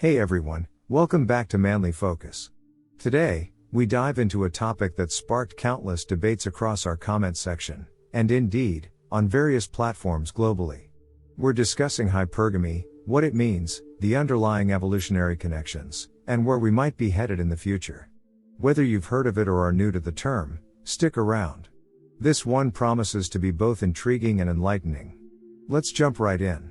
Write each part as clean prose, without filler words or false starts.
Hey everyone, welcome back to Manly Focus. Today, we dive into a topic that sparked countless debates across our comment section, and indeed, on various platforms globally. We're discussing hypergamy, what it means, the underlying evolutionary connections, and where we might be headed in the future. Whether you've heard of it or are new to the term, stick around. This one promises to be both intriguing and enlightening. Let's jump right in.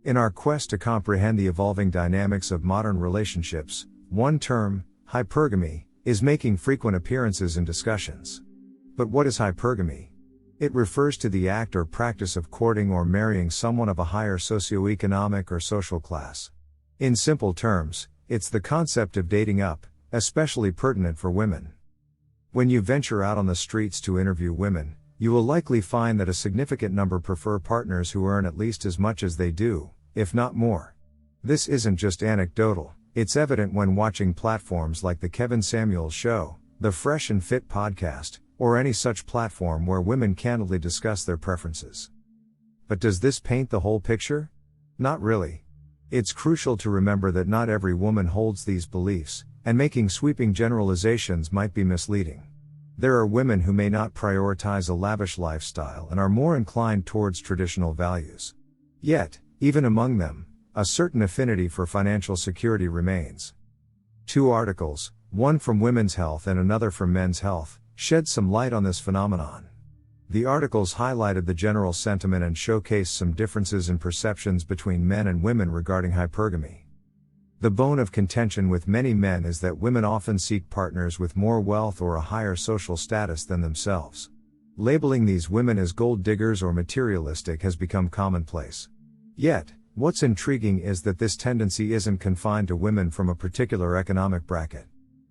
In our quest to comprehend the evolving dynamics of modern relationships, one term, hypergamy, is making frequent appearances in discussions. But what is hypergamy? It refers to the act or practice of courting or marrying someone of a higher socioeconomic or social class. In simple terms, it's the concept of dating up, especially pertinent for women. When you venture out on the streets to interview women, you will likely find that a significant number prefer partners who earn at least as much as they do, if not more. This isn't just anecdotal, it's evident when watching platforms like The Kevin Samuels Show, The Fresh and Fit podcast, or any such platform where women candidly discuss their preferences. But does this paint the whole picture? Not really. It's crucial to remember that not every woman holds these beliefs, and making sweeping generalizations might be misleading. There are women who may not prioritize a lavish lifestyle and are more inclined towards traditional values. Yet, even among them, a certain affinity for financial security remains. Two articles, one from Women's Health and another from Men's Health, shed some light on this phenomenon. The articles highlighted the general sentiment and showcased some differences in perceptions between men and women regarding hypergamy. The bone of contention with many men is that women often seek partners with more wealth or a higher social status than themselves. Labeling these women as gold diggers or materialistic has become commonplace. Yet, what's intriguing is that this tendency isn't confined to women from a particular economic bracket.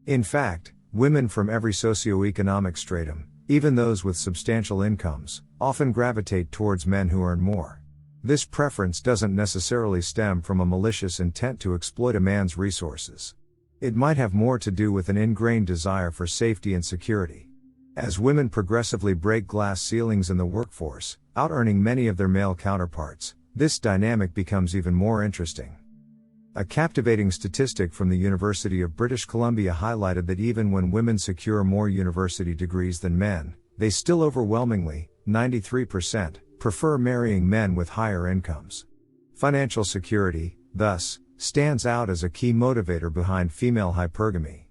In fact, women from every socioeconomic stratum, even those with substantial incomes, often gravitate towards men who earn more. This preference doesn't necessarily stem from a malicious intent to exploit a man's resources. It might have more to do with an ingrained desire for safety and security. As women progressively break glass ceilings in the workforce, out-earning many of their male counterparts, this dynamic becomes even more interesting. A captivating statistic from the University of British Columbia highlighted that even when women secure more university degrees than men, they still overwhelmingly, 93%, prefer marrying men with higher incomes. Financial security, thus, stands out as a key motivator behind female hypergamy.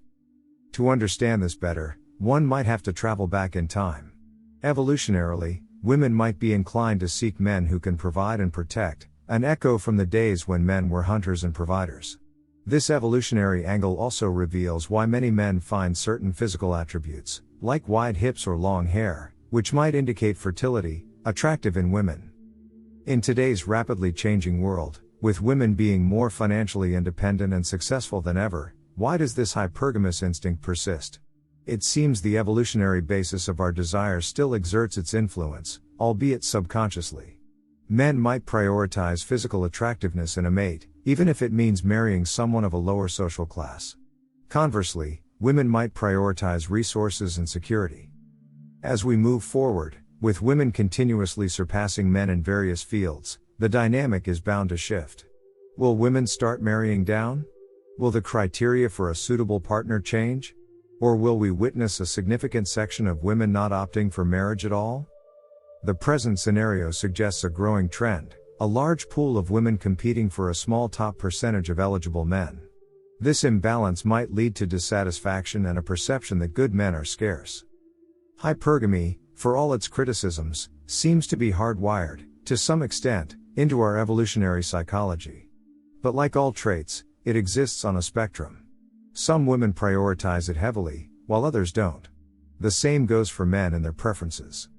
To understand this better, one might have to travel back in time. Evolutionarily, women might be inclined to seek men who can provide and protect, an echo from the days when men were hunters and providers. This evolutionary angle also reveals why many men find certain physical attributes, like wide hips or long hair, which might indicate fertility, attractive in women. In today's rapidly changing world, with women being more financially independent and successful than ever, why does this hypergamous instinct persist? It seems the evolutionary basis of our desires still exerts its influence, albeit subconsciously. Men might prioritize physical attractiveness in a mate, even if it means marrying someone of a lower social class. Conversely, women might prioritize resources and security. As we move forward, with women continuously surpassing men in various fields, the dynamic is bound to shift. Will women start marrying down? Will the criteria for a suitable partner change? Or will we witness a significant section of women not opting for marriage at all? The present scenario suggests a growing trend, a large pool of women competing for a small top percentage of eligible men. This imbalance might lead to dissatisfaction and a perception that good men are scarce. Hypergamy, for all its criticisms, seems to be hardwired, to some extent, into our evolutionary psychology. But like all traits, it exists on a spectrum. Some women prioritize it heavily, while others don't. The same goes for men and their preferences.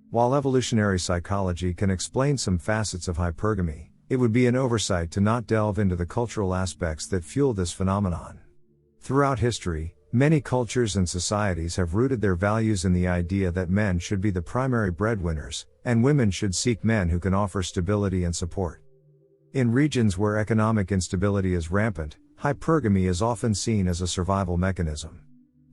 While evolutionary psychology can explain some facets of hypergamy, it would be an oversight to not delve into the cultural aspects that fuel this phenomenon. Throughout history, many cultures and societies have rooted their values in the idea that men should be the primary breadwinners, and women should seek men who can offer stability and support. In regions where economic instability is rampant, hypergamy is often seen as a survival mechanism.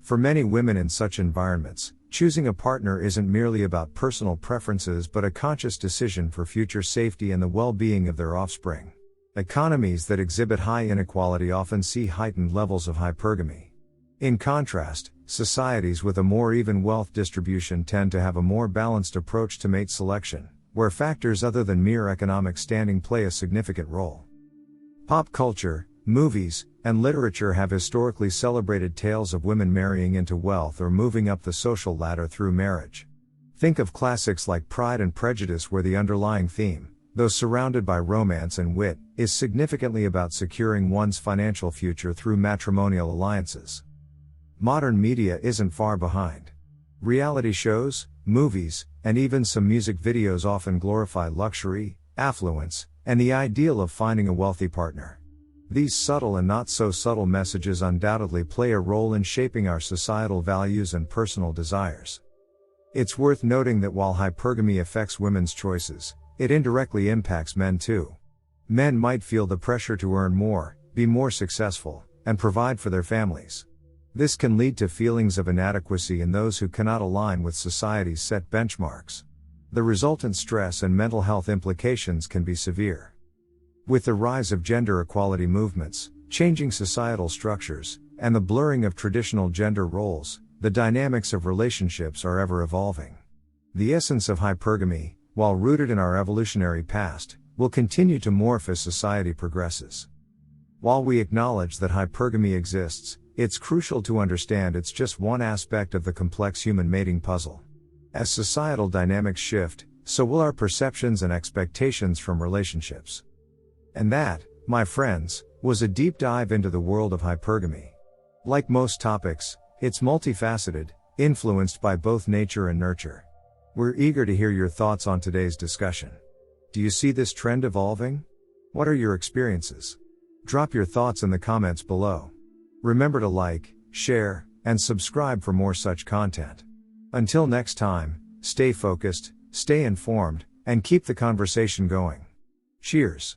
For many women in such environments, choosing a partner isn't merely about personal preferences but a conscious decision for future safety and the well-being of their offspring. Economies that exhibit high inequality often see heightened levels of hypergamy. In contrast, societies with a more even wealth distribution tend to have a more balanced approach to mate selection, where factors other than mere economic standing play a significant role. Pop culture, movies, and literature have historically celebrated tales of women marrying into wealth or moving up the social ladder through marriage. Think of classics like Pride and Prejudice, where the underlying theme, though surrounded by romance and wit, is significantly about securing one's financial future through matrimonial alliances. Modern media isn't far behind. Reality shows, movies, and even some music videos often glorify luxury, affluence, and the ideal of finding a wealthy partner. These subtle and not so subtle messages undoubtedly play a role in shaping our societal values and personal desires. It's worth noting that while hypergamy affects women's choices, it indirectly impacts men too. Men might feel the pressure to earn more, be more successful, and provide for their families. This can lead to feelings of inadequacy in those who cannot align with society's set benchmarks. The resultant stress and mental health implications can be severe. With the rise of gender equality movements, changing societal structures, and the blurring of traditional gender roles, the dynamics of relationships are ever evolving. The essence of hypergamy, while rooted in our evolutionary past, will continue to morph as society progresses. While we acknowledge that hypergamy exists, it's crucial to understand it's just one aspect of the complex human mating puzzle. As societal dynamics shift, so will our perceptions and expectations from relationships. And that, my friends, was a deep dive into the world of hypergamy. Like most topics, it's multifaceted, influenced by both nature and nurture. We're eager to hear your thoughts on today's discussion. Do you see this trend evolving? What are your experiences? Drop your thoughts in the comments below. Remember to like, share, and subscribe for more such content. Until next time, stay focused, stay informed, and keep the conversation going. Cheers.